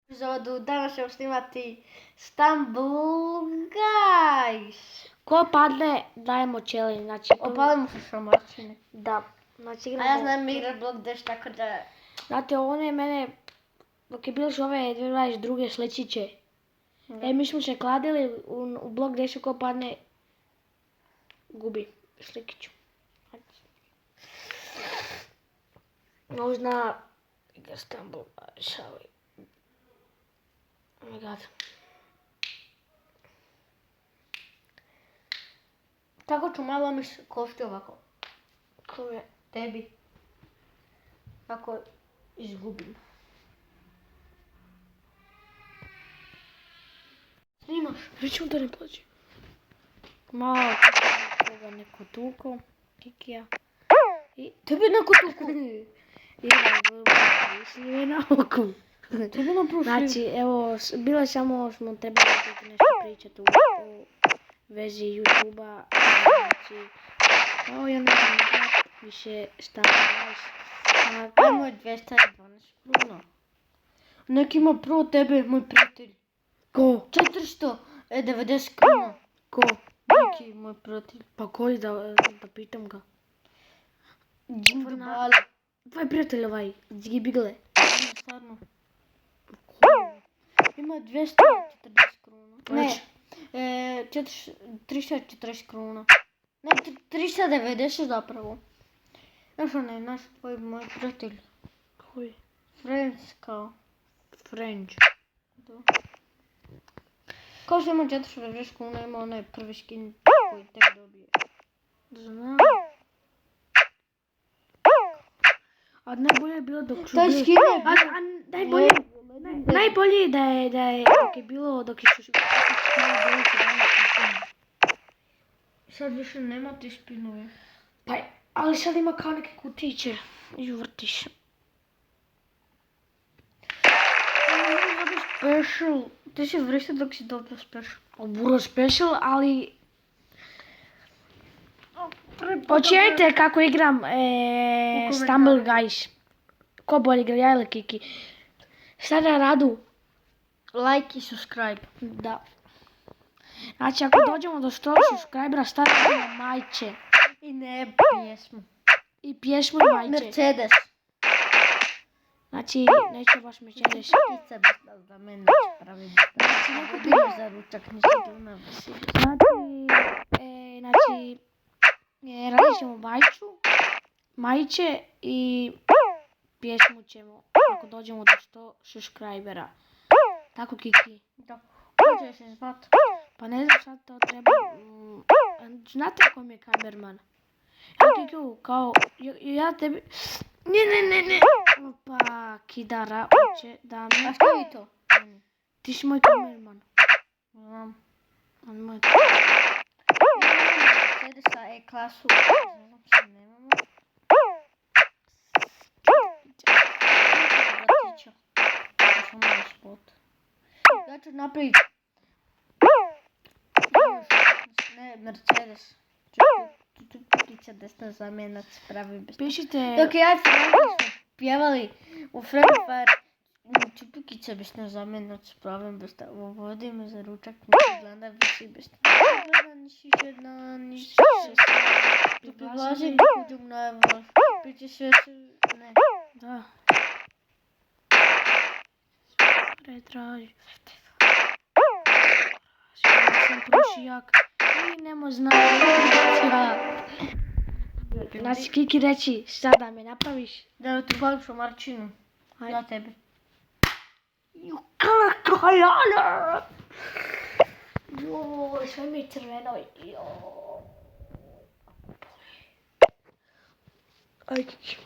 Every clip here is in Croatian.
epizodu danas ćemo snimati Stumble Guys. Ko padne, dajemo challenge. Znači, Opalimo se šamarčine. da. Znači, A igramo... ja znam igrat Block Dash, tako da... Znate, on je mene, dok je bilo ove 2022. Slečiće. Mi smo se kladili u Block Dashu, ko padne, gubi slikiću. Možda igra Stumble Guys, ali... Oh my god. Tako ću malo mi košti ovako. Kome? Tebi. Ako izgubim. Snimaš? Rećemo da ne plaći. Malo koga neko tuko. Kikija. I... Tebi neko tuku. Igra na oku. Tebi na prošli. Znači, evo, bilo je samo smo trebali nešto pričati u vezi YouTube-a. Znači, kao ja ne znam više šta znaš. Kaj moj 212 kruna. Neki ima pro tebe, moj prijatelj. Ko? 490 kruna. Ko? Neki moj prijatelj. Pa koji da pitam ga? Džumbala. Tvoj prijatelj ovaj, Zgibigle. Stvarno. Ko? Ima 240 kruna. Ne, 340 kruna. Ne, 390 zapravo. Znaš onaj, naš tvoj moj prijatelj. Koji? Friends kao. French. Da. Kao što ima 490 kuna, ima onaj prvi skin koji tek dobije. Znam. A najbolje je bilo dok su Taj bili... skin je... Najbolje da je dok je bilo, dok je su bili 17 Sad više nema ti spinove. Pa, ali sad ima kao neke kutiće i vrtiš. Special. Ti si vršio dok si dobio special. Buro special, ali... Počujete kako igram Stumble Guys. Ko bolje igra, ja ili Kiki. Sada Radu. Like i subscribe. Da. Znači, ako dođemo do 100 subscribera, stavimo majče. I ne pjesmu. I pjesmu i majče. Mercedes. Znači, neće baš Mercedes. Kica bi za mene pravi. Znači, neko bilo za ručak, nisi duna visi. Znači, radit ćemo majče i pjesmu ćemo ako dođemo do 100 subscribera. Tako, Kiki? Da. Ko će se zvat? Pa ne znam sad to treba... Znate ko mi je kamerman? Ja Kiku, kao... Ja tebi... Ne. Opa, Kidara, hoće da mi... A što je to? Ti si moj kamerman. Znam. On moj... Mercedesa E-klasu. Znam se nemamo. Bratića. To sam malo spot. Ja ću napraviti. Ne, Mercedes. Čupikića desna zamjenac pravi bez. Pišite... Dok ja i Franki smo pjevali u Free Fire, Čupikića desna zamjenac pravi bez. Vodi me za ručak, nisi gleda visi bez. Gleda nisi žena, nisi se. Privlazi mi kuđum na evo. Priče sve se... Ne. Da. Pretraži. Ja sam prošijak. I nemo znati. Znači, Kiki reći, šta da me napraviš? Da ti hvalim šamarčinu. Ja tebi. Kako jana! Joj, sve mi je crveno. Aj, Kiki.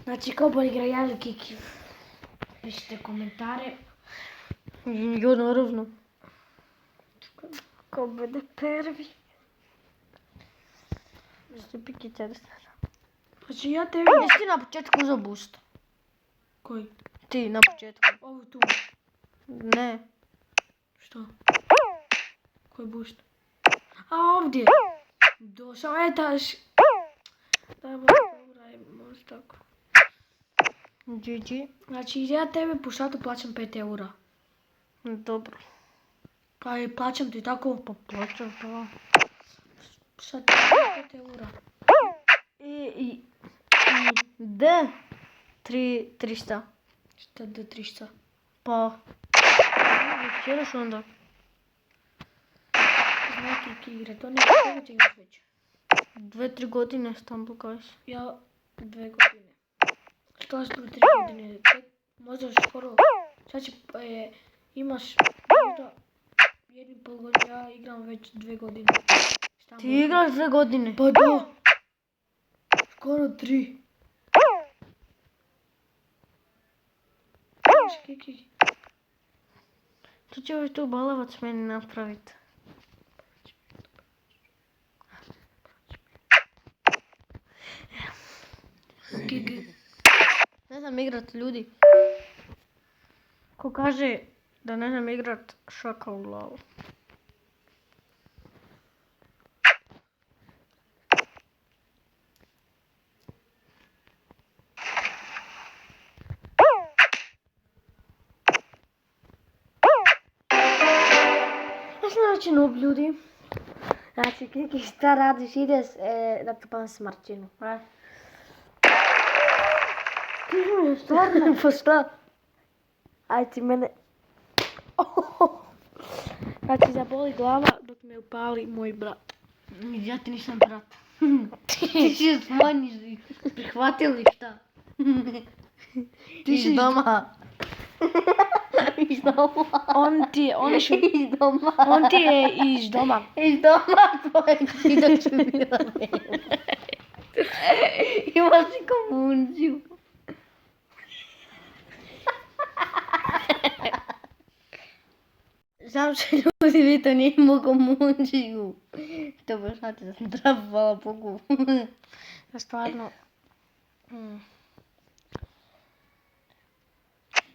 Znači, ko bolje igra ja ili Kiki? Pišite komentare. Jo, naravno. Ko bude prvi? Čupikića desna. Znači, ja tebi... Jesi ti na početku za boost? Koji? Ti na početku. Ovo tu. Ne. Što? Koji boost? A ovdje? Došao je daš. Daj Bože, uraj, može tako. GG. Znači, ja tebe po satu plaćam 5 eura. Dobro. Pa i plaćam ti tako. Pa plaćam to. Sad ti 5 eura. I D. 300. Šta do 300? Pa. Večeraš onda. Znaj Kiki igre, to neko koliko ti imaš već? 2-3 godine Stumble Guys. Ja 2 godine. Što si 3 godine? Možda skoro. Sad će, imaš možda 1,5 godine, ja igram već 2 godine. Ti igraš 2 godine? Pa da. Skoro 3. Kiki. To će ovaj tu balavac meni napraviti. Kiki. Ne znam igrat ljudi. Ko kaže da ne znam igrat, šaka u glavu. Znači noob ljudi. Znači Kiki, šta radiš? Ideš da trpam smrčinu. Aj. Ti mi stvarno? Pa šta? Aj ti mene... Znači zaboli glava dok me upali moj brat. Ja ti nisam brat. Ti si smanjiš i prihvatili šta? Ti si iz doma. Iz doma. On ti je iz doma. Iz doma tvojeg si dočuvila mene. Imaš si komunciju. Znam se ljudi, vi to nije imao komunciju. To baš znate da sam zdrav, hvala Bogu. Ja stvarno...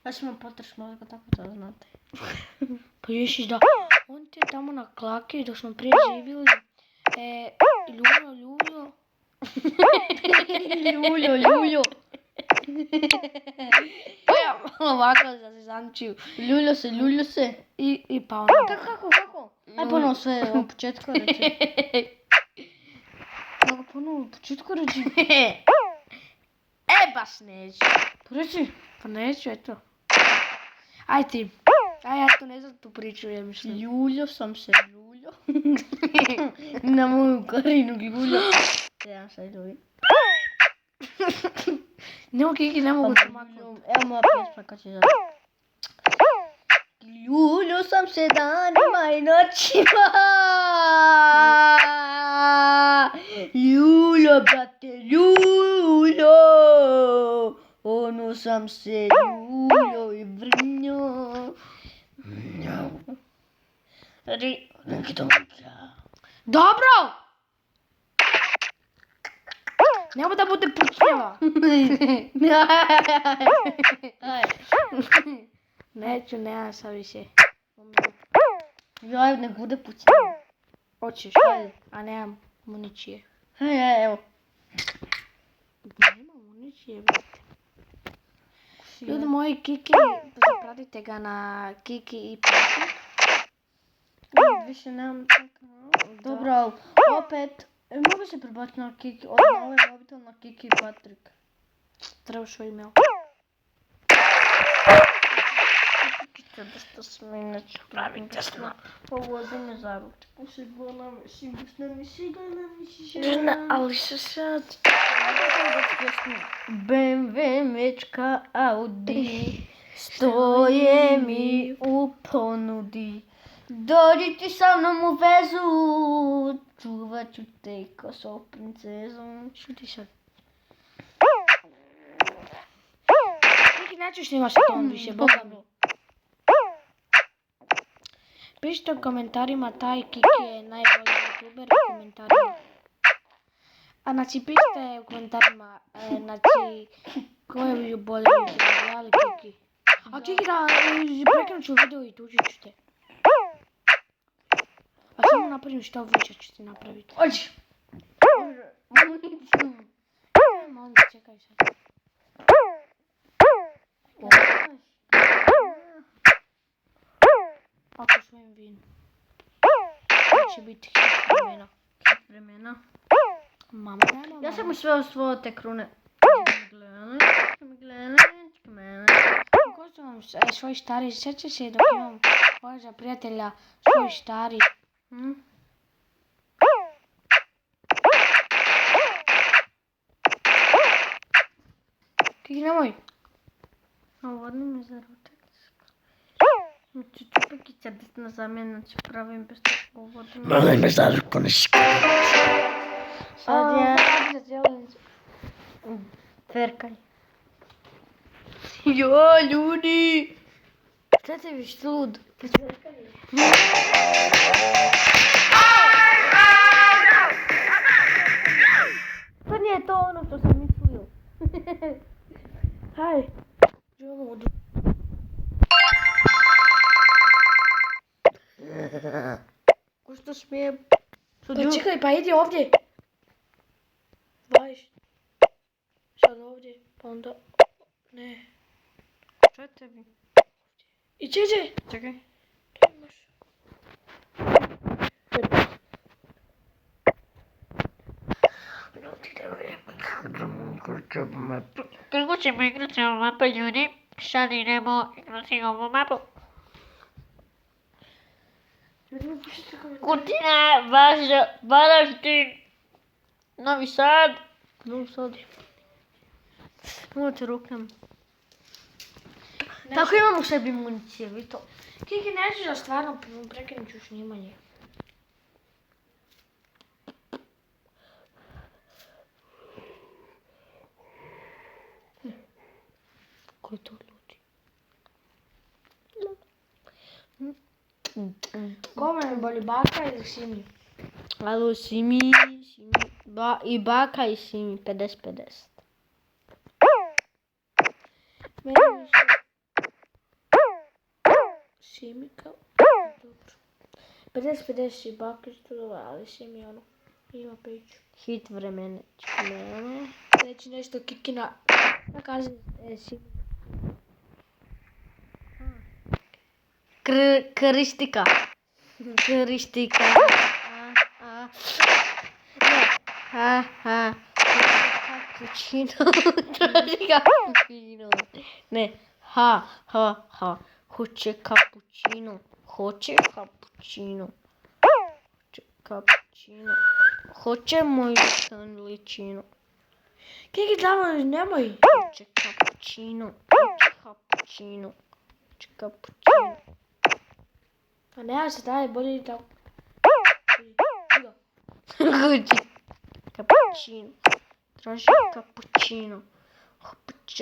Ja sam vam potrš mozga, tako da znate. Pa ješiš da... On ti je tamo na klaki dok smo prije živjeli. Ljuljo. Ljuljo. Ja malo ovako da se zamčiju. Ljuljo se. I pa ono... Kako? Aj ponovo sve od početka reći. Kako ponovo od početka reći? Baš neću. Pa reći. Pa neću, eto. Aj ti. Aj, ja to ne znam tu priču, ja mislim. Ljuljo sam se ljuljo. Na moju Karinu ljuljo. Ja se ljuljo. Nemo Kiki, ne mogu to maknuti. Evo moja pjesma kad će zaći. Ljuljo sam se danima i noćima. Ljuljo, brate, ljuljo. Ono sam se ljuljo i vrnjo. Dobro! Nemo da bude pučnjava. Neću, nema sad više. Jaj, nek bude pucnjava. Hoćeš, a nemam municije. Evo. Nema municije, brate. Ljudi moji, Kiki, zapratite ga na Kiki i Patrik. Više nemam čeka. Dobro, opet. Mogu se prebaciti na Kiki, od nove mobitel na Kiki i Patrik. Trebaš svoj email. Da što smo inače pravim tesno. Povodi me za ručak. Usigurno mi, sigurno mi. Ali se sad... BMW, Mečka, Audi, stoje mi u ponudi. Dođi ti sa mnom u vezu, čuvat ću te ko svog princezom. Šuti sad. Kiki, neću snimaš ton više, boga mi. Pišite u komentarima taj Kiki je najbolji youtuber u komentarima. A znači pišite u komentarima, znači koje je bolje youtuber, ali Kiki. A Kiki da prekrenut ću video i tužit ću te. A samo napravim što više ću ti napraviti. Ođi. čekaj sad. Ako svojim vinu. To će biti hit vremena. Vremena. Mama. Ja sam mu sve osvojio te krune. Ko su vam svoji stari, sjeća se dok imam za prijatelja svoji stari. Kiki, nemoj. Vodni mi za ručak. Čučupekića desna zamjena će pravim bez tako vodni. Malo me za ruku ne škada. Sad ja... Ferkaj. Jo, ljudi! Šta te viš lud? To nije to ono što sam mislio. Haj. Želim odu. Ko što smijem? Pa čekaj, pa idi ovdje. Vaš. Sad ovdje, pa onda... Ne. Što je tebi? I čeđe. Čekaj. To imaš. Kako ćemo igrati ovu mapu, ljudi? Sad idemo igrati ovu mapu. Kutina, Varaždin, Novi Sad. Novi Sad. Mogu te ruknem. Tako imam u sebi municije, vi to. Kiki, neću da stvarno prekinut ću snimanje. Ko je to ljudi? Kome me boli, baka ili Simi? Alo, Simi. I baka i Simi, 50-50. Meni više... Simi kao... Dobro. 50-50 i baka isto dobro, ali Simi ono... Ima peću. Hit vremena. Neći nešto Kikina... Da kaže Simi. Kristika. Kristika. Ne. Cappuccino. Cappuccino. Ne. Ha. Hoće cappuccino. Hoće cappuccino. Hoće moju sandvičinu. Kiki, tamo nemoj. Hoće cappuccino. Pa nema se taj, bolje tako. Hoće cappuccino. Traži cappuccino. Hoće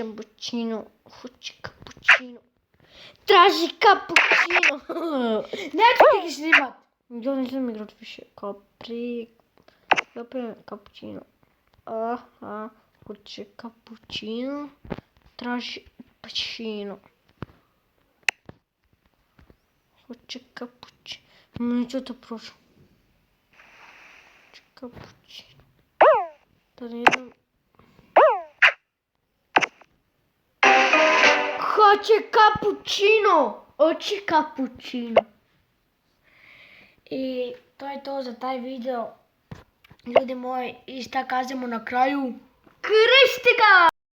cappuccino. Traži cappuccino. Neću Kiki snimat. Ja nisam igrat više. Opet cappuccino. Aha. Hoće cappuccino. Traži cappuccino. Hoće cappuccino. Neću to prošlo. Hoće cappuccino. Da ne idem. Hoće cappuccino. Hoće cappuccino. I to je to za taj video. Ljudi moji, i šta kažemo na kraju? Kristika!